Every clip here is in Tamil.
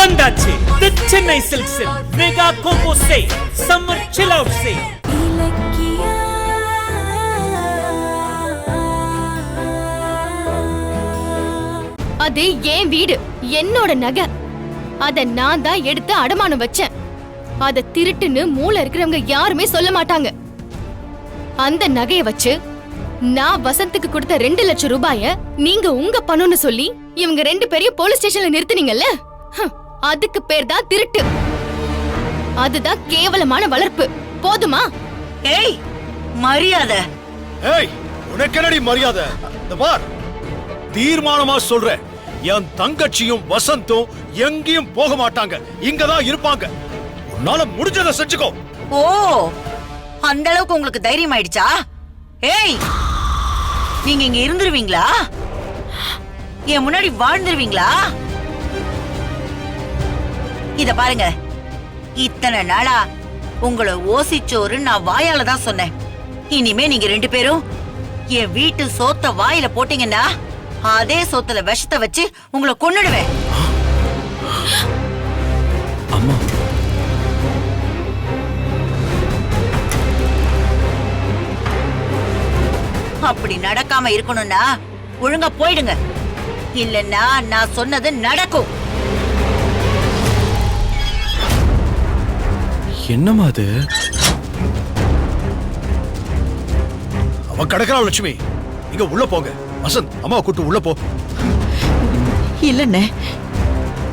வந்தாச்சு the Chennai silks mega combo sale summer chill out sale. அது என் வீடு, என்னோட நகை. அத நான் தான் எடுத்து அடமானம் வச்சேன். அத திருட்டுன்னு மூளை இருக்கிறவங்க யாருமே சொல்ல மாட்டாங்க. அந்த நகைய வச்சு நான் வசந்துக்கு கொடுத்த 2 லட்சம் ரூபாய நீங்க உங்க பணம்னு சொல்லி இவங்க 2 பேரையும் போலீஸ் ஸ்டேஷன்ல நிறுத்தினீங்கல்ல, அதுக்கு பேர் தான் திருட்டு. அதுதான் கேவலமான வளர்ப்பு. போதுமா? ஏய், மரியாதை. ஏய், உனக்கு என்னடி மரியாதை? இந்த பார், தீர்மானமா சொல்றேன், என் தங்கச்சியும் வசந்தும் எங்கேயும் போக மாட்டாங்க, இங்கதான் இருப்பாங்க. உன்னால முடிஞ்சதை செஞ்சுக்கோ. ஓ, அந்த அளவுக்கு உங்களுக்கு தைரியம் ஆயிடுச்சா? ஏய், நீங்க இங்க இருந்துருவீங்களா? என் முன்னாடி வாழ்ந்துருவீங்களா? இத பாருங்க, இத்தனை நாளா உங்களை ஓசிச்சோறு நான் வாயால தான் சொன்னேன். இனிமே நீங்க 2 பேரும் என் வீட்டு சோத்த வாயில போட்டீங்கன்னா அதே சோத்துல விஷத்தை வச்சு உங்களை கொன்னுடுவேன். அம்மா, அப்படி நடக்காம இருக்கணும்னா ஒழுங்கா போயிடுங்க, இல்லன்னா நான் சொன்னது நடக்கும். என்னம்மா அது? அவ கடக்கறா லட்சுமி, இங்க உள்ள போங்க. வசந்த், அம்மாவை கூட்டு உள்ள போ. இல்லண்ணே,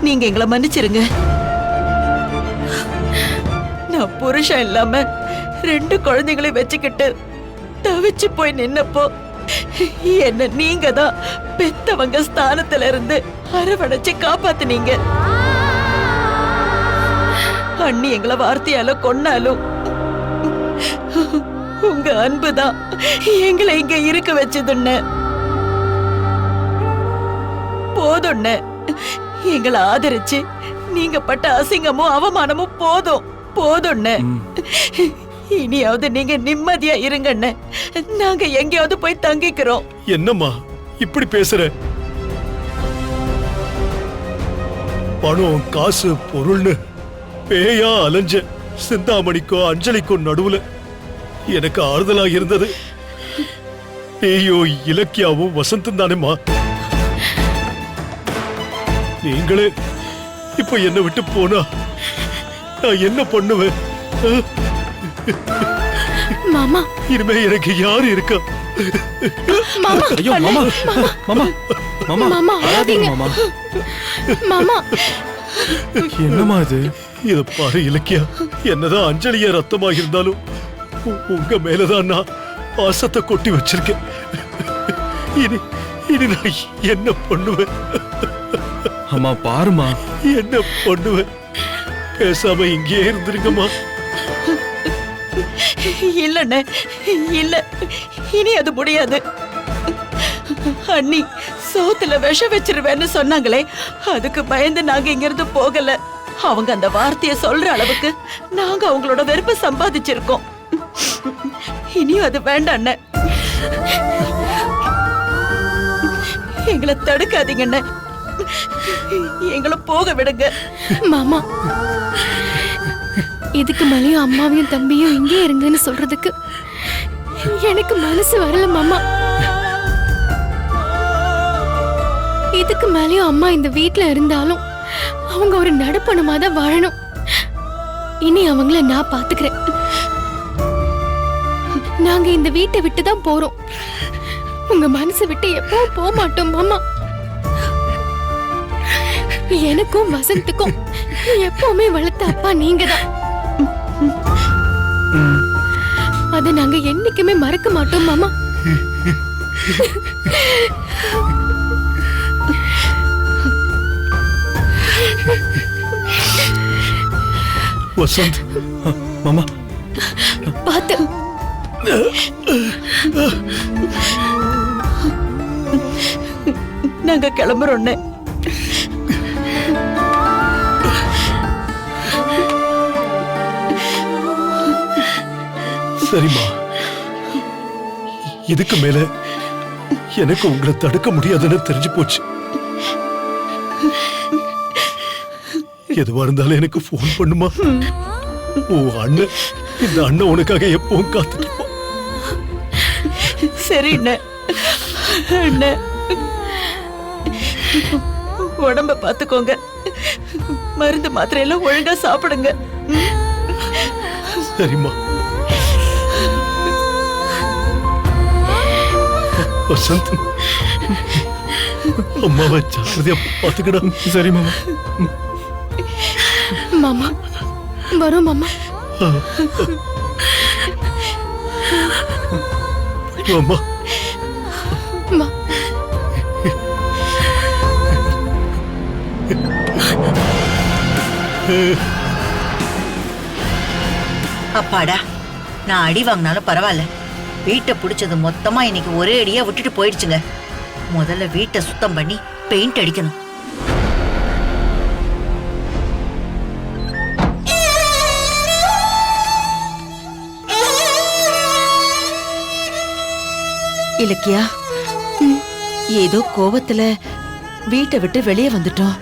நீங்க எங்களை மன்னிச்சிருங்க. நான் புருஷன் இல்லாம 2 குழந்தைகளை வச்சுக்கிட்டு தவிச்சு போய் நின்னப்போ என்ன நீங்க தான் பெத்தவங்க ஸ்தானத்துல இருந்து அரவணைச்சு காப்பாத்துனீங்க. அண்ணி எங்களை வார்த்தையால கொன்னாலும் உங்க அன்புதான் எங்களை இங்க இருக்க வச்சதுன்னு. போதும்னு எங்களை ஆதரிச்சு நீங்க பட்ட அசிங்கமும் அவமானமும் போதும் போதும்னு. இனியாவது நீங்க நிம்மதியா இருங்கன்னு நாங்க எங்கேயாவது போய் தங்கிக்கிறோம். என்னம்மா இப்படி பேசுற? பணம், காசு, பொருள்னு பேயா அலைஞ்ச சிந்தாமணிக்கோ அஞ்சலிக்கும் நடுவுல எனக்கு ஆறுதலா இருந்தது நீயோ இலக்கியாவும் வசந்தும் தானேம்மா. நீங்களே இப்ப என்ன விட்டு போனா நான் என்ன பண்ணுவேன்? மாமா, இனிமே எனக்கு யாரு இருக்கா? மாமா, ஐயோ மாமா, மாமா, மாமா, மாமா, அழாதீங்க மாமா. மாமா, என்னமா இது? இத பாரு இலக்கியா, என்னதான் அஞ்சலிய ரத்தமா இருந்தாலும் உங்க மேலதான் நான் பாசத்தை கொட்டி வச்சிருக்கேன். இனி இனி நான் என்ன பண்ணுவேன்? அம்மா பாருமா, என்ன பண்ணுவேன்? பேசாம இங்கே இருந்துருங்கம்மா. இல்லண்ணே, இல்ல, இனி அது முடியாது. அண்ணி சோத்துல விஷம் வச்சிருவேன்னு சொன்னாங்களே, அதுக்கு பயந்து நாங்க இங்க இருந்து போகல. அவங்க அந்த வார்த்தையை சொல்ற அளவுக்கு நாங்க அவங்களோட வெறுப்பை சம்பாதிச்சிருக்கோம். இனியும் அது வேண்டாம் அண்ணே. எங்களை தடுக்காதீங்கண்ணே, எங்களை போக விடுங்க. மாமா, இதுக்கு மேலேயும் அம்மாவையும் தம்பியும் இங்கே இருங்கன்னு சொல்றதுக்கு எனக்கு மனசு வரல மாமா. இதுக்கு மேலேயும் அம்மா இந்த வீட்ல இருந்தாலும் அவங்க ஒரு நடுப்பணமா தான் வாழணும். இனி அவங்கள நான் பாத்துக்கிறேன். நாங்க இந்த வீட்டை விட்டு தான் போறோம். உங்க மனசை விட்டு எப்பவும் போக மாட்டோம் மாமா. எனக்கும் வசந்துக்கும் எப்பவுமே வளர்த்த அப்பா நீங்க தான். அத நாங்க என்னைக்குமே மறக்க மாட்டோம் மாமா. வசந்த், மாமா பாத்து. நாங்க கிளம்புறோன்னு. சரிம்மா, இதுக்கு மேல எனக்கு உங்களை தடுக்க முடியாதுன்னு தெரிஞ்சு போச்சு. எதுவா இருந்தாலும் எனக்கு போன் பண்ணுமா. உன் அண்ணன், இந்த அண்ணன் உனக்காக எப்பவும் காத்துட்டு இருப்பான். சரி அண்ணே, உடம்ப பாத்துக்கோங்க. மருந்து மாத்திரை எல்லாம் ஒழுங்கா சாப்பிடுங்க. சரிம்மா. வசந்த், அம்மாவை ஜாக்கிரதையா பாத்துக்கடா. சரி மாமா. மாமா வரும் மாமா. அம்மா அம்மா. அப்பாடா, நான் அடி வாங்கினாலும் பரவாயில்ல. வீட்டை பிடிச்சது மொத்தமா இன்னைக்கு ஒரே அடியா விட்டுட்டு போயிடுச்சுங்க. முதல்ல வீட்டை சுத்தம் பண்ணி பெயிண்ட் அடிக்கணும். இலக்கியா, ஏதோ கோவத்துல வீட்டை விட்டு வெளியே வந்துட்டோம்.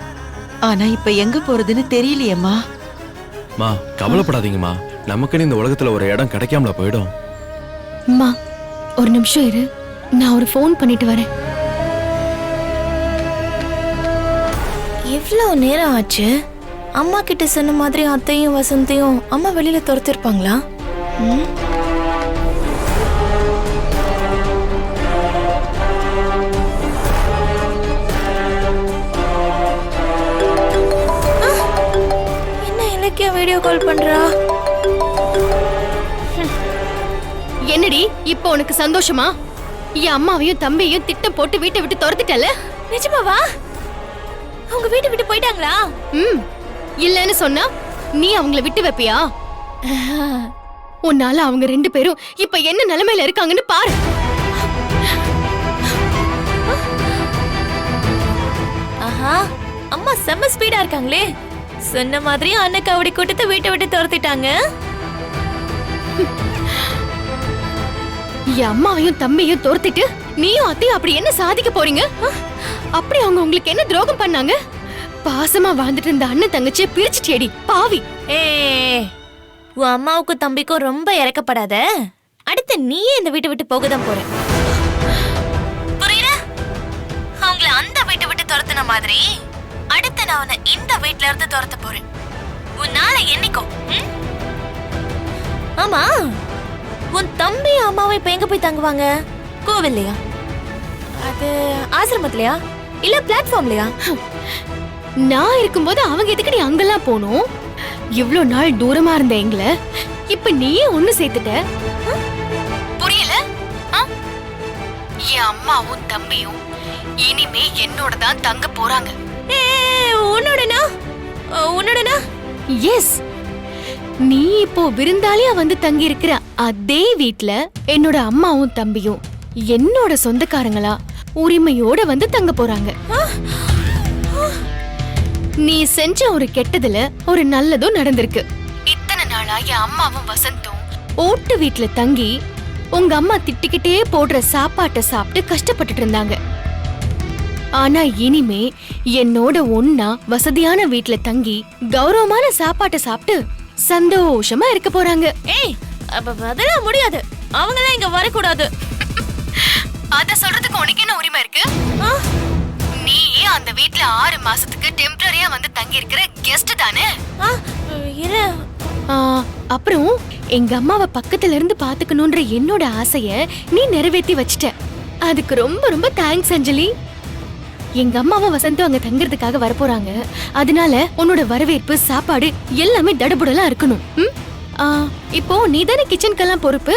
ஆனா இப்ப எங்க போறதுன்னு தெரியலையேம்மா. மா கவலைப்படாதீங்கம்மா, நமக்குன்னு இந்த உலகத்துல ஒரு இடம் கிடைக்காமல போயிடும். அம்மா ஒரு நிமிஷம் இரு, நான் ஒரு ஃபோன் பண்ணிட்டு வரேன். எவ்வளோ நேரம் ஆச்சு? அம்மா கிட்ட சொன்ன மாதிரி அத்தையும் வசந்தையும் அம்மா வெளியில துரத்திருப்பாங்களா? என்ன இலக்கியா வீடியோ கால் பண்றா? என்னடி இப்போ உனக்கு சந்தோஷமா? என் அம்மாவையும் தம்பியையும் திட்டம் போட்டு வீட்டை விட்டு துரத்திட்டல? நிஜமாவா? அவங்க வீட்டை விட்டு போயிட்டாங்களா? இல்லன்னு சொன்னா நீ அவங்கள விட்டு வைப்பியா? உன்னால அவங்க ரெண்டு பேரும் இப்ப என்ன நிலைமையில இருக்காங்கன்னு பாரு. ஆஹா, அம்மா செம்ம ஸ்பீடா இருக்காங்களே. சொன்ன மாதிரி அண்ணக்கு அவடி கூட்டத்தை வீட்டை விட்டு துரத்திட்டாங்க. என் அம்மாவையும் தம்பியும் துரத்திட்டு நீயும் அத்தையும் அப்படி என்ன சாதிக்க போறீங்க? அப்படி அவங்க உங்களுக்கு என்ன துரோகம் பண்ணாங்க? பாசமா வாழ்ந்துட்டு இருந்த அண்ணன் தங்கச்சியை பிரிச்சுட்டேடி பாவி. ஏ, உன் அம்மாவுக்கும் தம்பிக்கும் ரொம்ப இறக்கப்படாத. அடுத்து நீயே இந்த வீட்டை விட்டு போகதான் போற. புரியல? அவங்கள அந்த வீட்டை விட்டு துரத்துன மாதிரி அடுத்து நான் உன்னை இந்த வீட்ல இருந்து துரத்த போறேன். உன்னால என்னைக்கும். ஆமா, உன் தம்பி அம்மாவை இப்ப எங்க போய் தங்குவாங்க? கோவில்லையா? அது ஆசிரமத்திலயா? இல்ல பிளாட்ஃபார்ம்லயா? நான் இருக்கும்போது அவங்க எதுக்கு நீ அங்கெல்லாம் போகணும்? இவ்ளோ நாள் தூரமா இருந்த எங்கள இப்ப நீயே ஒண்ணு சேர்த்துட்ட. புரியல? என் அம்மாவும் தம்பியும் இனிமே என்னோட தான் தங்க போறாங்க. உன்னோடனா? உன்னோடனா? எஸ், நீ இப்போ விருந்தாளியா வந்து தங்கி இருக்கிற அதே வீட்ல என்னோட அம்மாவும் தம்பியும் என்னோட சொந்தக்காரங்களா உரிமையோட வந்து தங்க போறாங்க. நீ செஞ்ச ஒரு கெட்டதுல ஒரு நல்லதும் நடந்திருக்கு. இத்தனை நாளா என் அம்மாவும் வசந்தும் ஓட்டு வீட்ல தங்கி உங்க அம்மா திட்டிக்கிட்டே போடுற சாப்பாட்டை சாப்பிட்டு கஷ்டப்பட்டுட்டு இருந்தாங்க. ஆனா இனிமே என்னோட ஒன்னா வசதியான வீட்ல தங்கி கௌரவமான சாப்பாட்டை சாப்பிட்டு சந்தோஷமா இருக்க போறாங்க. ஏய், அதெல்லாம் முடியாது. அவங்களாம் இங்க வரக்கூடாது. அத சொல்றதுக்கு உனக்கு என்ன உரிமை இருக்கு? நீ அந்த வீட்ல 6 மாசத்துக்கு டெம்பரரியா வந்து தங்கி இருக்கிற கெஸ்ட் தானே? அப்புறம் எங்க அம்மாவை பக்கத்துல இருந்து பாத்துக்கணும்ன்ற என்னோட ஆசைய நீ நிறைவேற்றி வச்சிட்ட. அதுக்கு ரொம்ப ரொம்ப தேங்க்ஸ் அஞ்சலி. எங்க அம்மாவும் வசந்தும் அங்க தங்கறதுக்காக வரப்போறாங்க. அதனால உன்னோட வரவேற்பு சாப்பாடு எல்லாமே தடபுடலா இருக்கணும். இப்போ நீ தானே கிச்சனுக்கெல்லாம் பொறுப்பு.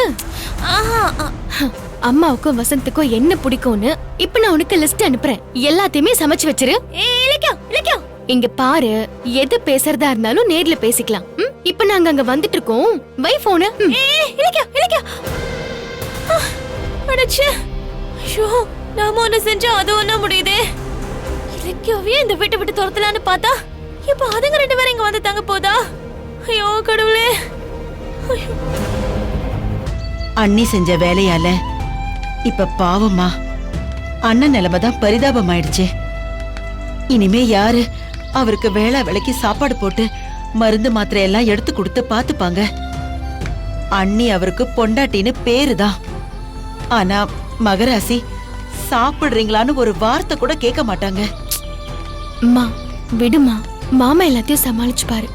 அம்மாவுக்கும் வசந்துக்கும் என்ன பிடிக்கும்னு இப்ப நான் உனக்கு லிஸ்ட் அனுப்புறேன். எல்லாத்தையுமே சமைச்சு வச்சிரு. இங்க பாரு, எது பேசுறதா இருந்தாலும் நேர்ல பேசிக்கலாம். இப்ப நாங்க அங்க வந்துட்டு இருக்கோம். வை போன. நாம ஒண்ணு செஞ்சா அது ஒண்ணா முடியுதே. இலக்கியாவே இந்த வீட்டை விட்டு துரத்தலான்னு பார்த்தா இப்ப அதுங்க ரெண்டு பேரும் இங்க வந்து தங்க போதா? ஐயோ கடவுளே. அண்ணி செஞ்ச வேலையால இப்ப பாவமா அண்ணன் நிலைமைதான் பரிதாபமாயிடுச்சு. இனிமே யாரு அவருக்கு வேளா வேளைக்கு சாப்பாடு போட்டு மருந்து மாத்திரை எல்லாம் எடுத்து கொடுத்து பாத்துப்பாங்க. அண்ணி அவருக்கு பொண்டாட்டின்னு பேருதான். ஆனா மகராசி சாப்பிடுறீங்களான்னு ஒரு வார்த்தை கூட கேட்க மாட்டாங்க. அம்மா விடுமா, மாமா எல்லாத்தையும் சமாளிச்சு பாரு.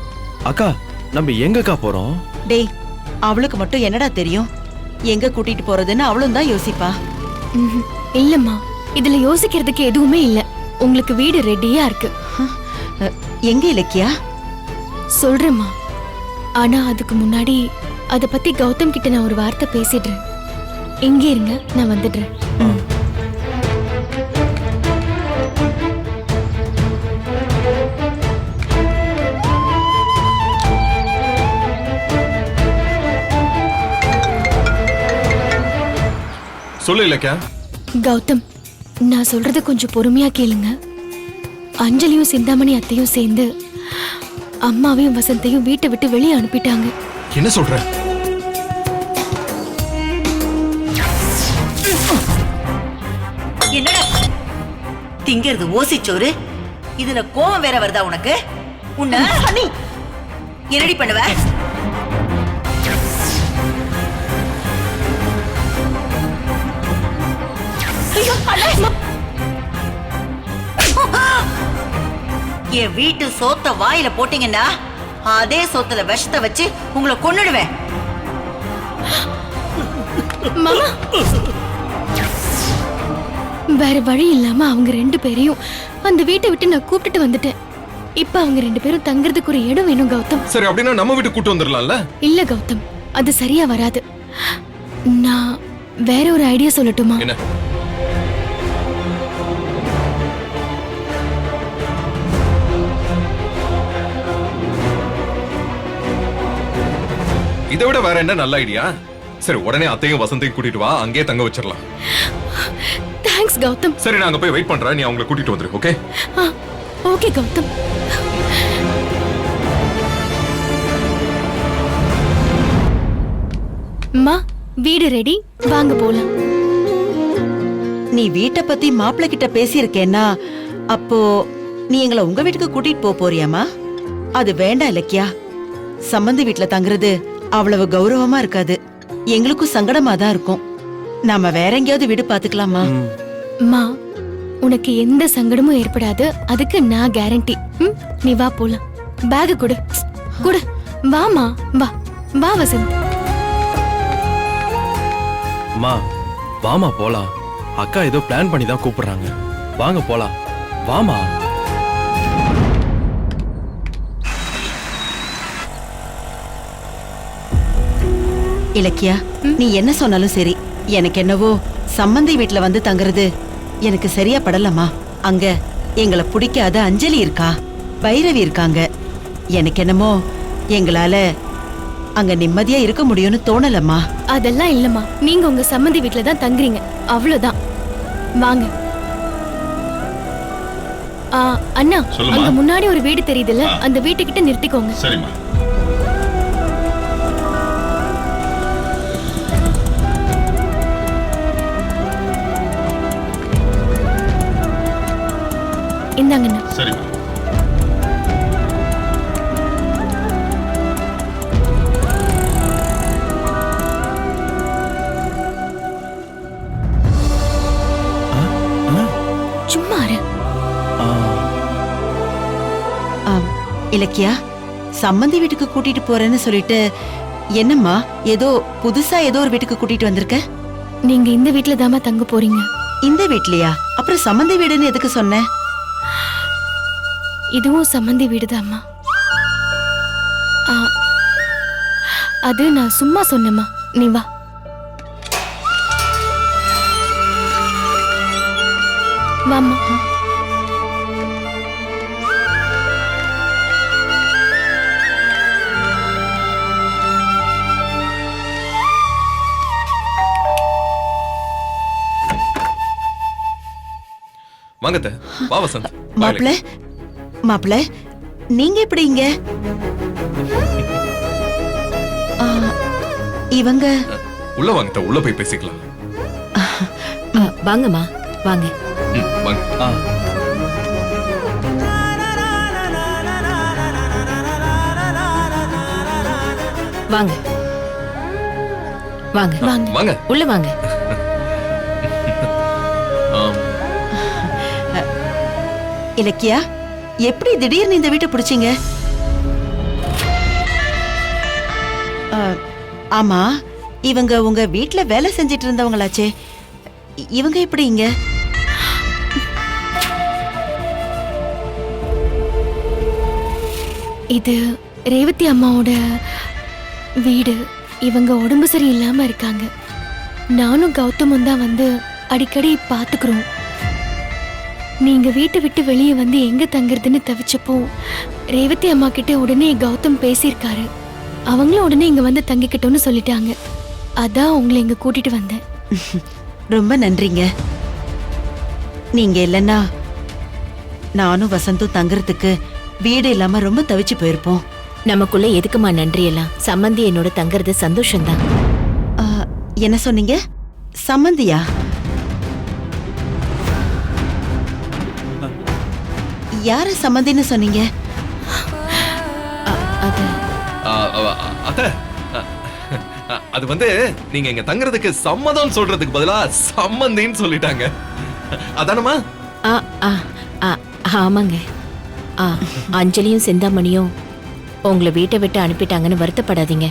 அக்கா நம்ம எங்கக்கா போறோம்? டேய், அவளுக்கு மட்டும் என்னடா தெரியும்? எங்க கூட்டிட்டு போறதுன்னு அவளும் தான் யோசிப்பா. ம்ஹும். இல்லம்மா, இதுல யோசிக்கிறதுக்கு எதுவுமே இல்ல. உங்களுக்கு வீடு ரெடியா இருக்கு. எங்க இலக்கியா? சொல்றேம்மா, ஆனா அதுக்கு முன்னாடி அத பத்தி கௌதம் கிட்ட நான் ஒரு வார்த்தை பேசிடுறேன். இங்கே இருங்க, நான் வந்துடுறேன். சொல்லு இலக்கியா. கௌதம், நான் சொல்றத கொஞ்சம் பொறுமையா கேளுங்க. அஞ்சலியும் சிந்தாமணி அத்தையும் சேர்ந்து அம்மாவையும் வசந்தையும் வீட்டை விட்டு வெளியே அனுப்பிட்டாங்க. என்ன சொல்ற? என்னடா திங்கிறது ஓசிச்சோறு? இதுல கோவம் வேற வருதா உனக்கு? உன்ன என்னடி பண்ணுவ? என் வீட்டு சோத்த வாயில போட்டீங்கன்னா அதே சோத்துல விஷத்தை வச்சு உங்களை கொன்னுடுவேன். மாமா, வேற வழி இல்லாம அவங்க 2 பேரையும் அந்த வீட்டை விட்டு நான் கூப்பிட்டுட்டு வந்துட்டேன். இப்ப அவங்க 2 பேரும் தங்குறதுக்கு ஒரு இடம் வேணும் கௌதம். சரி, அப்படின்னா நம்ம வீட்டு கூட்டு வந்துடலாம்ல? இல்ல கௌதம், அது சரியா வராது. நான் வேற ஒரு ஐடியா சொல்லட்டுமா? என்ன? இதை விட வேற என்ன நல்ல ஐடியா? சரி, உடனே அத்தையும் வசந்தையும் கூட்டிட்டு வா, அங்கேயே தங்க வச்சிடலாம். தேங்க்ஸ் கௌதம். சரி, நான் அங்க போய் வெயிட் பண்றேன், நீ அவங்களை கூட்டிட்டு வந்துரு. ஓகே? ஓகே கௌதம். அம்மா, வீடு ரெடி, வாங்க போலாம். நீ வீட்டை பத்தி மாப்பிள்ள கிட்ட பேசியிருக்கேன்னா அப்போ நீ எங்களை உங்க வீட்டுக்கு கூட்டிட்டு போறியாமா? அது வேண்டாம் இலக்கியா. சம்பந்தி வீட்டுல தங்குறது அவ்வளவு கௌரவமா இருக்காது. எங்களுக்கும் சங்கடமா தான் இருக்கும். நாம வேற எங்கேயாவது வீடு பாத்துக்கலாமா? அம்மா, உனக்கு எந்த சங்கடமும் ஏற்படாது, அதுக்கு நான் கேரண்டி. நீ வா போலாம். பேக் கொடு கொடு. வாமா, வா வா வசந்த். அம்மா வாமா போலாம். அக்கா ஏதோ பிளான் பண்ணி தான் கூப்பிடுறாங்க. வாங்க போலாம். வாமா. இலக்கியா, நீ என்ன சொன்னாலும் சரி, எனக்கு என்னவோ சம்பந்தி வீட்டுல வந்து தங்குறது எனக்கு சரியா படலமா. அங்க எங்களை பிடிக்காத அஞ்சலி இருக்கா, பைரவி இருக்காங்க. எனக்கு என்னமோ எங்களால அங்க நிம்மதியா இருக்க முடியும்னு தோணலம்மா. அதெல்லாம் இல்லம்மா, நீங்க உங்க சம்மந்தி வீட்டுல தான் தங்குறீங்க, அவ்வளவுதான். வாங்க. அண்ணா, அங்க முன்னாடி ஒரு வீடு தெரியுதுல்ல, அந்த வீட்டுக்கிட்ட நிறுத்திக்கோங்க. சரிம்மா. இந்தாங்கண்ணா. சரிம்மா. சும்மா இரு. இலக்கியா, சம்பந்தி வீட்டுக்கு கூட்டிட்டு போறேன்னு சொல்லிட்டு என்னம்மா ஏதோ புதுசா ஏதோ ஒரு வீட்டுக்கு கூட்டிட்டு வந்திருக்க? நீங்க இந்த வீட்டுல தாமா தங்க போறீங்க. இந்த வீட்லயா? அப்புறம் சம்பந்தி வீடுன்னு எதுக்கு சொன்ன? இதுவும் சம்பந்தி வீடுதாம்மா. அது நான் சும்மா சொன்னேம்மா. நீ வா. வாம்மா. வாங்க வா வசந்த். மாப்பிள்ள, மாப்பிள்ள, நீங்க எப்படி இங்க? இவங்க உள்ள வாங்க, உள்ள போய் பேசிக்கலாம். வாங்கம்மா, வாங்க. வாங்க. வாங்க வாங்க வாங்க வாங்க உள்ள வாங்க. இலக்கியா, எப்படி திடீர்னு இந்த வீட்டை பிடிச்சீங்க? ஆமா, இவங்க உங்க வீட்ல வேலை செஞ்சிட்டு இருந்தவங்களாச்சே, இவங்க எப்படி இங்க? இது ரேவதி அம்மாவோட வீடு. இவங்க உடம்பு சரியில்லாம இருக்காங்க. நானும் கௌதமும் தான் வந்து அடிக்கடி பாத்துக்கிறோம். நீங்க வீட்டை விட்டு வெளியே வந்து எங்க தங்குறதுன்னு தவிச்சப்போ ரேவதி அம்மா கிட்ட உடனே கௌதம் பேசியிருக்காரு. அவங்களும் உடனே இங்க வந்து தங்கிக்கிட்டோன்னு சொல்லிட்டாங்க. அதான் உங்களை இங்க கூட்டிட்டு வந்தேன். ரொம்ப நன்றிங்க. நீங்க இல்லைன்னா நானும் வசந்தும் தங்குறதுக்கு வீடு இல்லாம ரொம்ப தவிச்சு போயிருப்போம். நமக்குள்ள எதுக்குமா நன்றி எல்லாம்? சம்மந்தி என்னோட தங்குறது சந்தோஷம்தான். என்ன சொன்னீங்க? சம்மந்தியா? யார சம்மந்தின்னு சொன்னீங்க? அத்த, அது வந்து நீங்க இங்க தங்குறதுக்கு சம்மதம் சொல்றதுக்கு பதிலா சம்மந்தின்னு சொல்லிட்டாங்க. அதானமா? ஆமாங்க. அஞ்சலியும் சிந்தாமணியும் உங்களை வீட்டை விட்டு அனுப்பிட்டாங்கன்னு வருத்தப்படாதீங்க.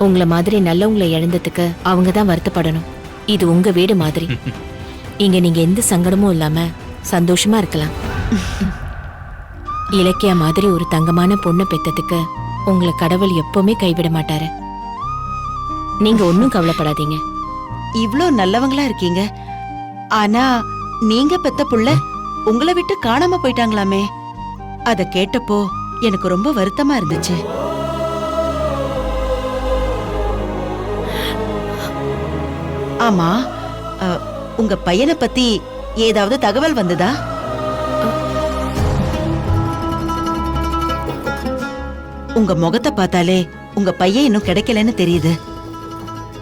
உங்களை மாதிரி நல்லவங்களை இழந்ததுக்கு அவங்க தான் வருத்தப்படணும். இது உங்க வீடு மாதிரி. இங்க நீங்க எந்த சங்கடமும் இல்லாம சந்தோஷமா இருக்கலாம். இலக்கியா மாதிரி ஒரு தங்கமான பொண்ணை பெத்ததுக்கு உங்களை கடவுள் எப்பவுமே கைவிட மாட்டாரு. நீங்க ஒன்னும் கவலைப்படாதீங்க. இவ்ளோ நல்லவங்களா இருக்கீங்க, ஆனா நீங்க பெத்த புள்ள உங்களை விட்டு காணாம போயிட்டாங்களாமே. அத கேட்டப்போ எனக்கு ரொம்ப வருத்தமா இருந்துச்சு. ஆமா, உங்க பையனை பத்தி ஏதாவது தகவல் வந்ததா? உங்க முகத்தை பார்த்தாலே உங்க பையன் இன்னும் கிடைக்கலன்னு தெரியுது.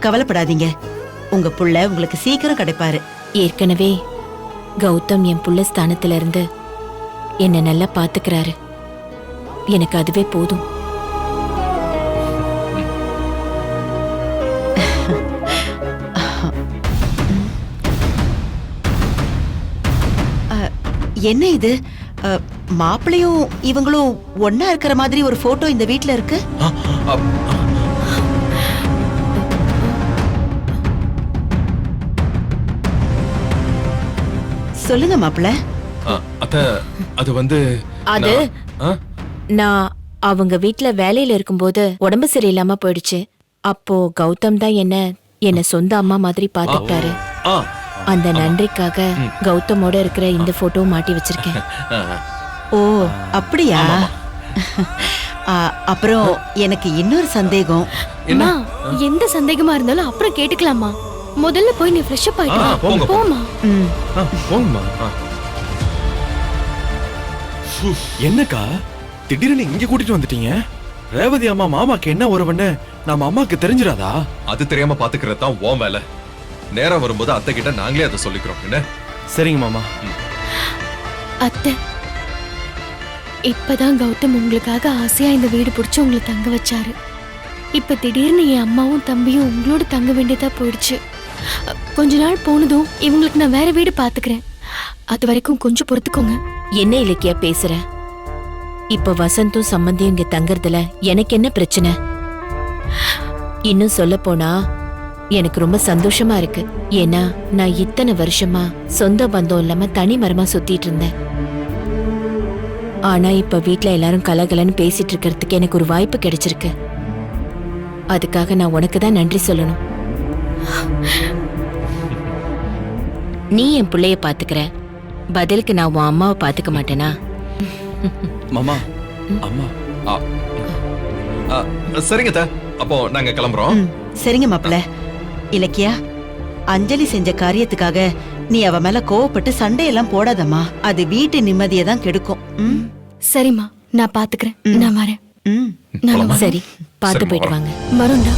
கவலைப்படாதீங்க, உங்க புள்ள உங்களுக்கு சீக்கிரம் கிடைப்பாரு. ஏற்கனவே கௌதம் என் புள்ள ஸ்தானத்துல இருந்து என்ன நல்லா பாத்துக்கிறாரு. எனக்கு அதுவே போதும். என்ன இது? மாப்பிளையும் இவங்களும் ஒன்னா இருக்கிற மாதிரி ஒரு போட்டோ இந்த வீட்ல இருக்கு. சொல்லுங்க மாப்பிள்ள. அத்த, அது வந்து அது நான் அவங்க வீட்ல வேலையில இருக்கும்போது உடம்பு சரியில்லாம போயிடுச்சு. அப்போ கௌதம் தான் என்ன சொந்த அம்மா மாதிரி பாத்துக்கிட்டாரு. அந்த நன்றிக்காக கௌதமோட இருக்கிற இந்த போட்டோ மாட்டி வச்சிருக்கேன். ஓ அப்படியா? அப்புறம் எனக்கு இன்னொரு சந்தேகம். அம்மா, எந்த சந்தேகமா இருந்தாலும் அப்புறம் கேட்டுக்கலாமா? முதல்ல போய் நீ ஃப்ரெஷ் அப் ஆயிட்டு போமா. போங்கம்மா. என்னக்கா திடீர்னு இங்க கூட்டிட்டு வந்துட்டீங்க? ரேவதி அம்மா மாமாக்கு என்ன உறவுன்னு நம்ம அம்மாக்கு தெரிஞ்சிராதா? அது தெரியாம பாத்துக்கிறது தான் உன் வேலை. நேரம் வரும்போது அத்தை கிட்ட நாங்களே அதை சொல்லிக்கிறோம். என்ன? சரிங்க மாமா. அத்தை, இப்பதான் கௌதம் உங்களுக்காக ஆசையா இந்த வீடு பிடிச்சு உங்களை தங்க வச்சாரு. இப்ப திடீர்னு என் அம்மாவும் தம்பியும் உங்களோட தங்க வேண்டியதா போயிடுச்சு. கொஞ்ச நாள் போனதும் இவங்களுக்கு நான் வேற வீடு பாத்துக்கிறேன். அது வரைக்கும் கொஞ்சம் பொறுத்துக்கோங்க. என்ன இலக்கியா பேசுற? இப்ப வசந்தும் சம்மந்தியும் இங்க தங்கறதுல எனக்கு என்ன பிரச்சனை? இன்னும் சொல்ல போனா எனக்கு ரொம்ப சந்தோஷமா இருக்கு. ஏன்னா நான் இத்தனை வருஷமா சொந்த பந்தம் இல்லாம தனி மரமா சுத்திட்டு இருந்தேன். ஆனா இப்ப வீட்ல எல்லாரும் கலகலன்னு பேசிட்டு இருக்கிறதுக்கு எனக்கு ஒரு வாய்ப்பு கிடைச்சிருக்கு. அதுக்காக நான் உனக்கு தான் நன்றி சொல்லணும். நீ என் பிள்ளைய பாத்துக்கிற, பதிலுக்கு நான் உன் அம்மாவை பாத்துக்க மாட்டேனா? மாமா, அம்மா. சரிங்க அத்தை, அப்போ நாங்க கிளம்புறோம். சரிங்க மாப்பிள்ள. இலக்கியா, அஞ்சலி செஞ்ச காரியத்துக்காக நீ அவ மேல கோவப்பட்டு சண்டையெல்லாம் போடாதம்மா. அது வீட்டு நிம்மதியை தான் கெடுக்கும். சரிம்மா, நான் பாத்துக்கிறேன். நான் வரேன். நான் சரி, பாத்து போயிட்டு வாங்க. வரும்டா.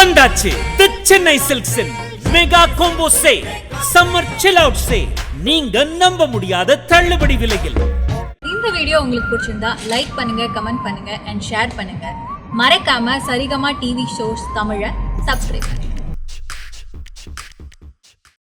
வந்தாச்சு the Chennai சில்க்ஸின் mega combo say summer chill out சே. நீங்க நம்ப முடியாத தள்ளுபடி விலையில். இந்த வீடியோ உங்களுக்கு பிடிச்சிருந்தா லைக் பண்ணுங்க, கமெண்ட் பண்ணுங்க அண்ட் ஷேர் பண்ணுங்க. மறக்காம சரிகமா டிவி ஷோஸ் தமிழை சப்ஸ்கிரைப் பண்ணுங்க.